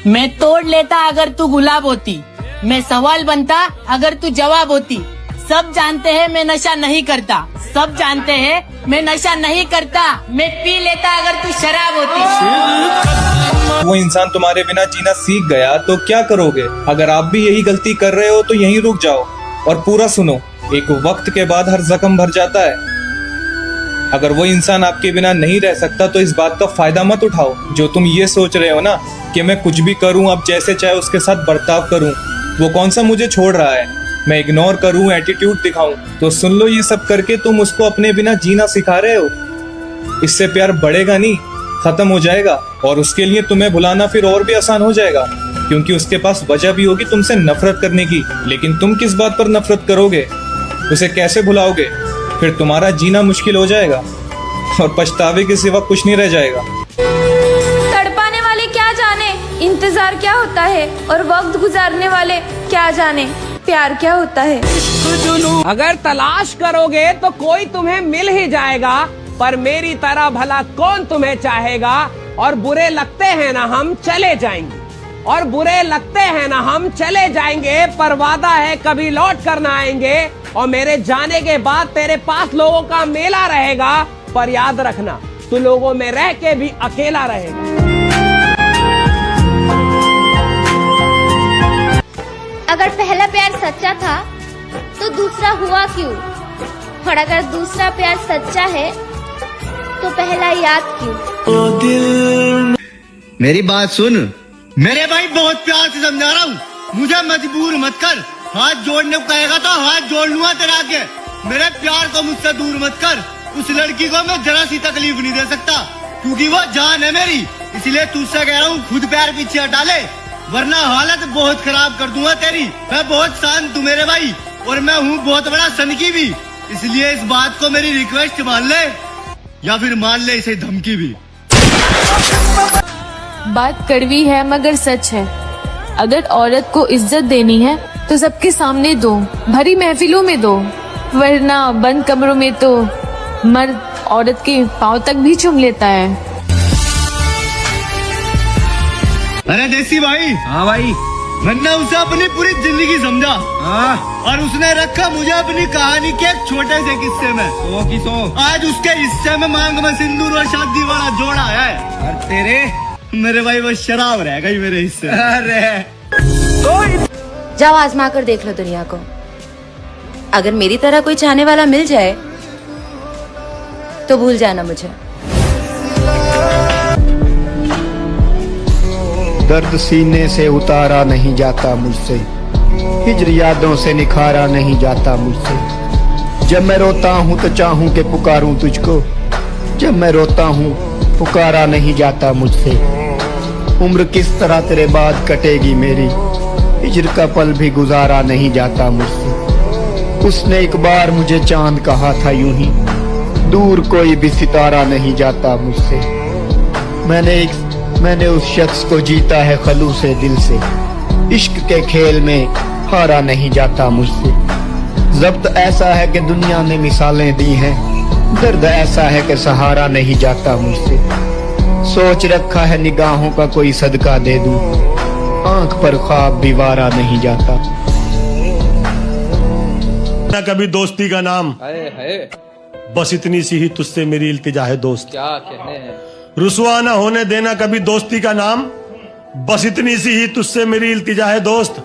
मैं तोड़ लेता अगर तू गुलाब होती, मैं सवाल बनता अगर तू जवाब होती। सब जानते हैं मैं नशा नहीं करता, सब जानते हैं मैं नशा नहीं करता। मैं पी लेता अगर तू शराब होती। वो इंसान तुम्हारे बिना जीना सीख गया तो क्या करोगे? अगर आप भी यही गलती कर रहे हो तो यहीं रुक जाओ और पूरा सुनो। एक वक्त के बाद हर जख्म भर जाता है। अगर वो इंसान आपके बिना नहीं रह सकता तो इस बात का फायदा मत उठाओ। जो तुम ये सोच रहे हो ना कि मैं कुछ भी करूं, अब जैसे चाहे उसके साथ बर्ताव करूं, वो कौन सा मुझे छोड़ रहा है, मैं इग्नोर करूं, एटीट्यूड दिखाऊं, तो सुन लो, ये सब करके तुम उसको अपने बिना जीना सिखा रहे हो। इससे प्यार बढ़ेगा नहीं, खत्म हो जाएगा। और उसके लिए तुम्हें भुलाना फिर और भी आसान हो जाएगा, क्योंकि उसके पास वजह भी होगी तुमसे नफरत करने की। लेकिन तुम किस बात पर नफरत करोगे? उसे कैसे भुलाओगे? फिर तुम्हारा जीना मुश्किल हो जाएगा और पछतावे के सिवा कुछ नहीं रह जाएगा। तड़पाने वाले क्या जाने इंतजार क्या होता है, और वक्त गुजारने वाले क्या जाने प्यार क्या होता है। अगर तलाश करोगे तो कोई तुम्हें मिल ही जाएगा, पर मेरी तरह भला कौन तुम्हें चाहेगा। और बुरे लगते हैं ना हम चले जाएंगे, और बुरे लगते हैं ना हम चले जाएंगे, पर वादा है कभी लौट कर ना आएंगे। और मेरे जाने के बाद तेरे पास लोगों का मेला रहेगा, पर याद रखना तू लोगों में रह के भी अकेला रहेगा। अगर पहला प्यार सच्चा था तो दूसरा हुआ क्यों, और अगर दूसरा प्यार सच्चा है तो पहला याद क्यों। मेरी बात सुन मेरे भाई, बहुत प्यार से समझा रहा हूँ, मुझे मजबूर मत कर। हाथ जोड़ने को कहेगा तो हाथ जोड़ लूंगा तेरा आगे। मेरे प्यार को मुझसे दूर मत कर। उस लड़की को मैं जरा सी तकलीफ नहीं दे सकता, क्योंकि वो जान है मेरी। इसलिए तुझसे कह रहा हूँ खुद पैर पीछे हटा ले, वरना हालत बहुत खराब कर दूंगा तेरी। मैं बहुत शांत हूँ मेरे भाई, और मैं हूँ बहुत बड़ा सनकी भी। इसलिए इस बात को मेरी रिक्वेस्ट मान ले, या फिर मान ले इसे धमकी भी। बात कड़वी है मगर सच है। अगर औरत को इज्जत देनी है तो सबके सामने दो, भरी महफिलों में दो, वरना बंद कमरों में तो मर्द औरत के पांव तक भी चूम लेता है। अरे देसी भाई। हाँ भाई। मैंने उसे अपनी पूरी जिंदगी समझा। हाँ। और उसने रखा मुझे अपनी कहानी के एक छोटे से किस्से में। 100 की 100। आज उसके हिस्से में मांग में सिंदूर और शादी वाला जोड़ा है। और तेरे मेरे भाई वो शराब रह गई मेरे हिस्से। अरे जाओ आजमा कर देख लो दुनिया को। अगर मेरी तरह कोई चाहने वाला मिल जाए तो भूल जाना मुझे। दर्द सीने से उतारा नहीं जाता मुझसे, हिजर यादों से निखारा नहीं जाता मुझसे। जब मैं रोता हूँ तो चाहूँ कि पुकारूं तुझको, जब मैं रोता हूँ पुकारा नहीं जाता मुझसे। उम्र किस तरह तेरे बाद कटेगी मेरी, हिजर का पल भी गुजारा नहीं जाता मुझसे। उसने एक बार मुझे चांद कहा था यूं ही, दूर कोई भी सितारा नहीं जाता मुझसे। मैंने उस शख्स को जीता है खलूसे दिल से, इश्क के खेल में हारा नहीं जाता मुझसे। ज़ब्त ऐसा है कि दुनिया ने मिसालें दी हैं, दर्द ऐसा है कि सहारा नहीं जाता मुझसे। सोच रखा है निगाहों का कोई सदका दे दूं, आंख पर ख्वाब भी वारा नहीं जाता। ना कभी दोस्ती का नाम, बस इतनी सी ही तुझसे मेरी इल्तिजा है दोस्त। क्या कहने हैं? रुसवा ना होने देना कभी दोस्ती का नाम, बस इतनी सी ही तुझसे मेरी इल्तिजा है दोस्त।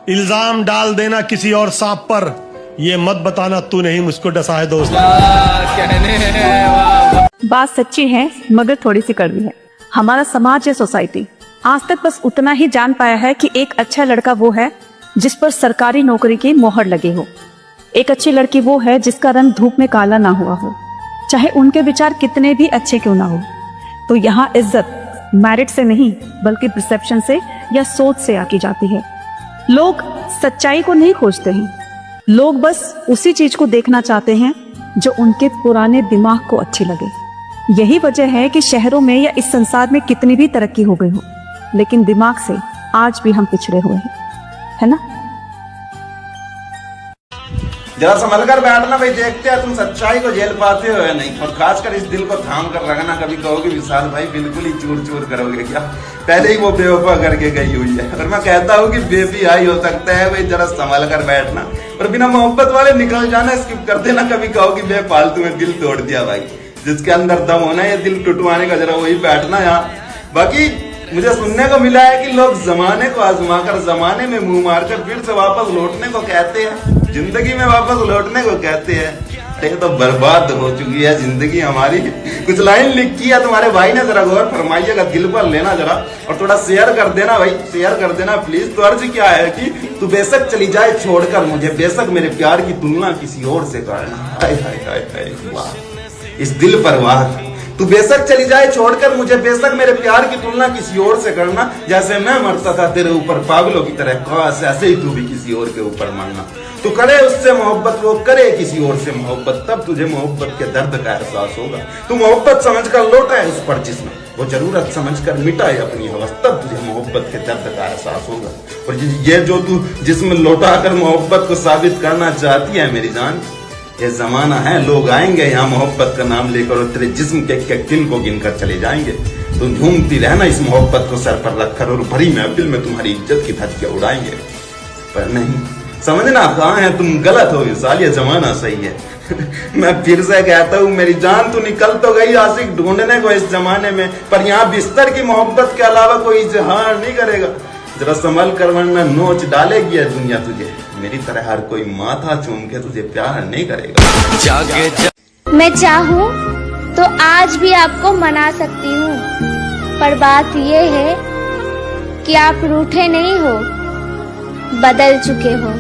इल्जाम डाल देना किसी और सांप पर, ये मत बताना तू नहीं मुझको डसा है दोस्त। क्या कहने हैं? बात सच्ची है मगर थोड़ी सी कड़वी है। हमारा समाज या सोसाइटी आज तक बस उतना ही जान पाया है कि एक अच्छा लड़का वो है जिस पर सरकारी नौकरी की मोहर लगी हो। एक अच्छी लड़की वो है जिसका रंग धूप में काला ना हुआ हो, चाहे उनके विचार कितने भी अच्छे क्यों ना हो। तो यहाँ इज्जत मैरिट से नहीं बल्कि परसेप्शन से या सोच से आकी जाती है। लोग सच्चाई को नहीं खोजते हैं, लोग बस उसी चीज को देखना चाहते हैं जो उनके पुराने दिमाग को अच्छी लगे। यही वजह है कि शहरों में या इस संसार में कितनी भी तरक्की हो गई हो, लेकिन दिमाग से आज भी हम पिछड़े हुए हैं, है ना। जरा संभल कर बैठना भाई, देखते हैं तुम सच्चाई को झेल पाते हो या नहीं। और खासकर इस दिल को थाम कर रखना, कभी कहोगे विशाल भाई बिल्कुल ही चूर चूर करोगे क्या, पहले ही वो बेवफा करके गई हुई है। और मैं कहता हूँ कि बेबी आई हो सकता है भाई, जरा संभल कर बैठना और बिना मोहब्बत वाले निकल जाना, स्किप कर देना। कभी कहोगे बेफालतू में दिल तोड़ दिया भाई, जिसके अंदर दम होना है दिल टुटवाने का, जरा वही बैठना यहाँ। बाकी मुझे सुनने को मिला है कि लोग जमाने को आजमा कर जमाने में मुंह मारकर फिर से वापस लौटने को कहते हैं, जिंदगी में वापस लौटने को कहते हैं। ये तो बर्बाद हो चुकी है जिंदगी हमारी। कुछ लाइन लिखी है तुम्हारे भाई ने, जरा गौर फरमाइएगा, दिल पर लेना जरा, और थोड़ा शेयर कर देना भाई, शेयर कर देना प्लीज। तो अर्ज क्या है कि तू बेशक चली जाए छोड़कर मुझे, बेशक मेरे प्यार की तुलना किसी और से करना। हाय हाय हाय हाय वाह, इस दिल पर वाह। तू बेशक चली जाए छोड़कर मुझे, बेशक मेरे प्यार की तुलना किसी और से करना। जैसे मैं मरता था तेरे ऊपर पागलों की तरह, काश ऐसे ही तू भी किसी और के ऊपर मरना। तू करे उससे मोहब्बत, वो करे किसी और से मोहब्बत, तब तुझे मोहब्बत के दर्द का एहसास होगा। तू मोहब्बत समझकर लौटा है उस पर जिसमें वो जरूरत समझकर मिटाए अपनी हवस, तब तुझे मोहब्बत के दर्द का एहसास होगा। और ये जो तू जिसमें लौटा कर मोहब्बत को साबित करना चाहती है मेरी जान, ये जमाना है, लोग आएंगे यहाँ मोहब्बत का नाम लेकर और तेरे जिस्म के दिल को गिनकर चले जाएंगे। तुम झूमती रहना इस मोहब्बत को सर पर रखकर, और भरी महफिल में तुम्हारी इज्जत की धज्जियां उड़ाएंगे। पर नहीं, समझना कहाँ है तुम गलत हो विशाल, ये जमाना सही है। मैं फिर से कहता हूँ मेरी जान, तू निकल तो गई आशिक ढूंढने को इस जमाने में, पर यहाँ बिस्तर की मोहब्बत के अलावा कोई इजहार नहीं करेगा। जरा संभल कर वरना नोच डालेगी है दुनिया तुझे। मेरी तरह हर कोई माथा चूम के तुझे प्यार नहीं करेगा। मैं चाहूँ तो आज भी आपको मना सकती हूँ, पर बात ये है कि आप रूठे नहीं हो, बदल चुके हो।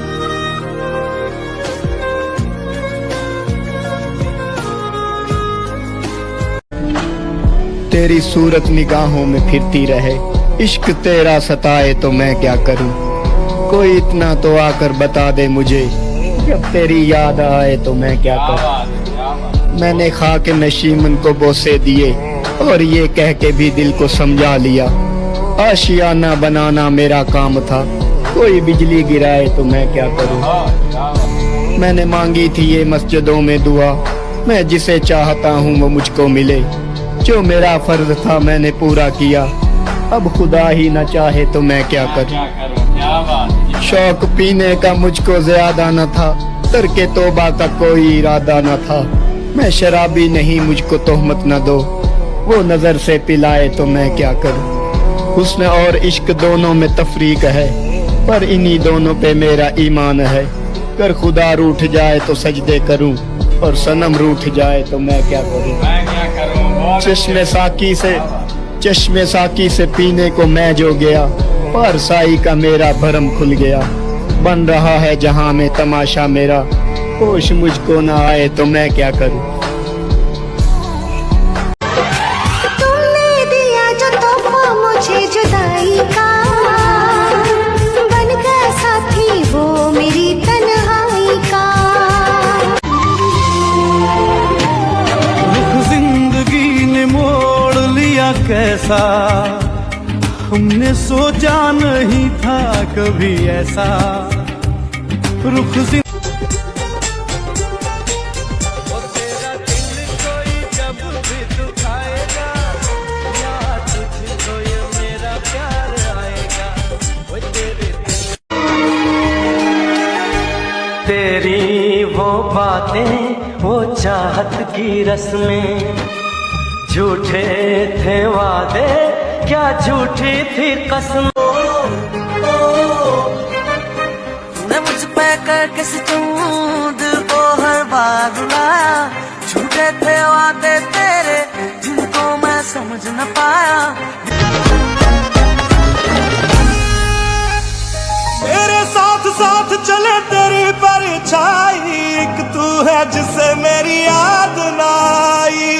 तेरी सूरत निगाहों में फिरती रहे, इश्क तेरा सताए तो मैं क्या करूं। कोई इतना तो आकर बता दे मुझे, जब तेरी याद आए तो मैं क्या करूं। मैंने खाक नशीमन को बोसे दिए और ये कह के भी दिल को समझा लिया। आशियाना बनाना मेरा काम था, कोई बिजली गिराए तो मैं क्या करूं। मैंने मांगी थी ये मस्जिदों में दुआ, मैं जिसे चाहता हूँ वो मुझको मिले। जो मेरा फर्ज था मैंने पूरा किया, अब खुदा ही न चाहे तो मैं क्या करूं। शौक पीने का मुझको ज्यादा न था, तरके तौबा का कोई इरादा न था। मैं शराबी नहीं, मुझको तोहमत न दो, वो नजर से पिलाए तो मैं क्या करूं। हुस्न और इश्क दोनों में तफरीक है, पर इन्हीं दोनों पे मेरा ईमान है। कर खुदा रूठ जाए तो सजदे करूं, और सनम रूठ जाए तो मैं क्या करूं। चश्मे साकी से पीने को मैं जो गया, पारसाई का मेरा भरम खुल गया। बन रहा है जहां में तमाशा मेरा, होश मुझको ना आए तो मैं क्या करूं। तुमने दिया जो तोहफा मुझे जुदाई का, बन गया साथी वो मेरी तन्हाई का। जिंदगी ने मोड़ लिया कैसा, हमने सोचा नहीं था कभी ऐसा। रुख तेरी वो बातें, वो चाहत की रस्में, झूठे थे वादे, क्या झूठी थी कसम। तूने मुझ पे कर किस दिल को हर बार रुलाया। झूठे थे वादे तेरे, जिनको मैं समझ न पाया। मेरे साथ साथ चले तेरी परछाई, एक तू है जिसे मेरी याद ना आई।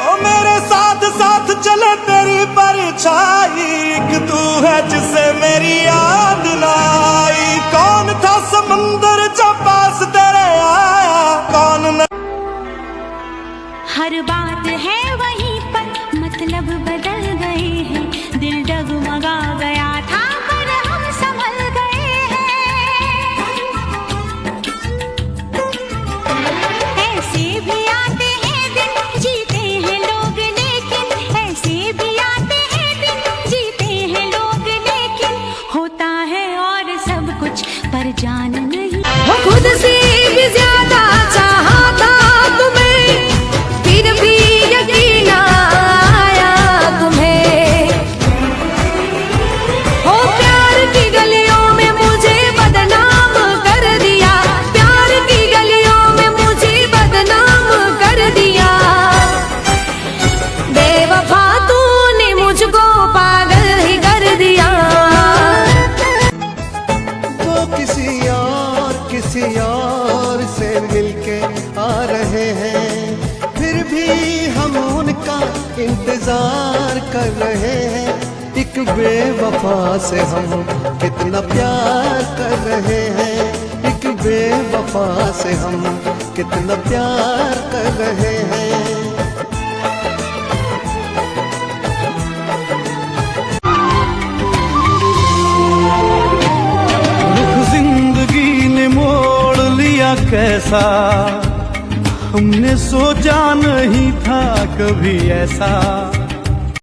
ओ मेरे साथ साथ चले तेरी परछाई, एक तू है जिसे मेरी याद ना आई। कौन था समंदर जब पास तेरे आया, कौन न। हर बात है वहीं पर, मतलब बदल गए हैं। दिल डगमगा गया था पर हम संभल गए हैं। प्यार कर रहे हैं, एक बेवफा से हम कितना प्यार कर रहे हैं, एक बेवफा से हम कितना प्यार कर रहे हैं। रुख जिंदगी ने मोड़ लिया कैसा, हमने सोचा नहीं था कभी ऐसा।